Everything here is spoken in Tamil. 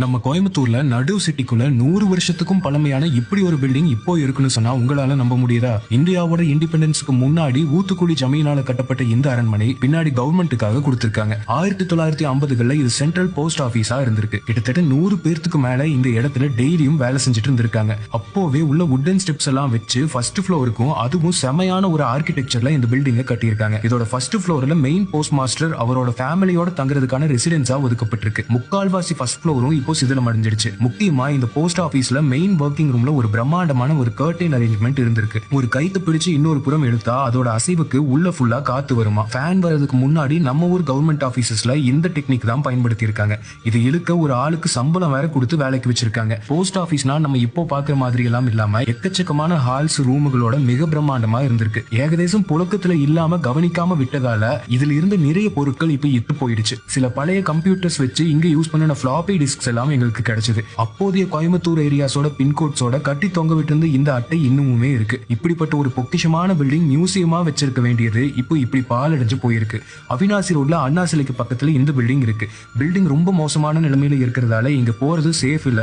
நம்ம கோயம்புத்தூர்ல நடு சிட்டிக்குள்ள 100 வருஷத்துக்கும் பழமையான இப்படி ஒரு பில்டிங் இப்போ இருக்குன்னு சொன்னா உங்களால நம்ப முடியுதா? இந்தியாவோட இண்டிபெண்டன்ஸ்க்கு முன்னாடி ஊத்துக்குழி ஜமீனால கட்டப்பட்ட இந்த அரண்மனை பின்னாடி கவர்மெண்ட்டுக்காக கொடுத்திருக்காங்க. 1950களில் இது சென்ட்ரல் போஸ்ட் ஆபீஸா இருந்திருக்கு. கிட்டத்தட்ட 100 பேருக்கு மேல இந்த இடத்துல டெய்லியும் வேலை செஞ்சுட்டு இருந்திருக்காங்க. அப்போவே உள்ள வுட்டன் ஸ்டெப்ஸ் எல்லாம் வச்சு ஃபர்ஸ்ட் ஃப்ளோருக்கும் அதுவும் செமையான ஒரு ஆர்கிடெக்சர்ல இந்த பில்டிங்கை கட்டியிருக்காங்க. இதோட ஃபர்ஸ்ட் ஃப்ளோர்ல மெயின் போஸ்ட் மாஸ்டர் அவரோட ஃபேமிலியோட தங்குறதுக்கான ரெசிடென்ஸா ஒதுக்கப்பட்டிருக்கு. முக்கால்வாசி ஃபர்ஸ்ட் ஃப்ளோரும் இப்போ சிதிலம் அடைஞ்சிடுச்சு. முக்கியமா இந்த போஸ்ட் ஆபீஸ்ல மெயின் ஒர்க்கிங் ரூம்ல ஒரு பிரம்மாண்டமான ஒரு கர்டைன் அரேஞ்ச்மெண்ட் இருந்திருக்கு. ஒரு கைத்து பிடிச்சு இன்னொரு புறம் எடுத்தா அதோட அசைவுக்கு உள்ள ஃபுல்லா காத்து வருமா. ஃபேன் வரதுக்கு முன்னாடி நம்ம ஊர் கவர்மெண்ட் ஆபீசஸ்ல இந்த டெக்னிக் தான் பயன்படுத்தி இருக்காங்க. இது இழுக்க ஒரு ஆளுக்கு சம்பளம் வேற கொடுத்து வேலைக்கு வச்சிருக்காங்க. போஸ்ட் ஆபீஸ்னா நம்ம இப்போ பாக்குற மாதிரி எல்லாம் இல்லாம எக்கச்சக்கமான ஹால்ஸ் ரூமுகளோட மிக பிரம்மாண்டமா இருந்திருக்கு. ஏகதேசம் புழக்கத்துல இல்லாம கவனிக்காம விட்டதால இதுல இருந்து நிறைய பொருட்கள் இப்ப இட்டு போயிடுச்சு. சில பழைய கம்ப்யூட்டர்ஸ் வச்சு இங்க யூஸ் பண்ண ஃபிளாப்பி டிஸ்க்ஸ் எல்லாம் எங்களுக்கு கிடைச்சது. அப்போதைய கோயம்புத்தூர் ஏரியாஸோட பின்கோட்ஸோட கட்டி தொங்க விட்டு இந்த அட்டை இன்னுமே இருக்கு. இப்படிப்பட்ட ஒரு பொக்கிஷமான பில்டிங் மியூசியமா வச்சிருக்க வேண்டியது இப்போ இப்படி பாலடைஞ்சு போயிருக்கு. அவினாசி ரோட்ல அண்ணா சிலைக்கு பக்கத்துல இந்த பில்டிங் இருக்கு. பில்டிங் ரொம்ப மோசமான நிலைமையில இருக்கிறதால இங்க போறது சேஃப் இல்ல.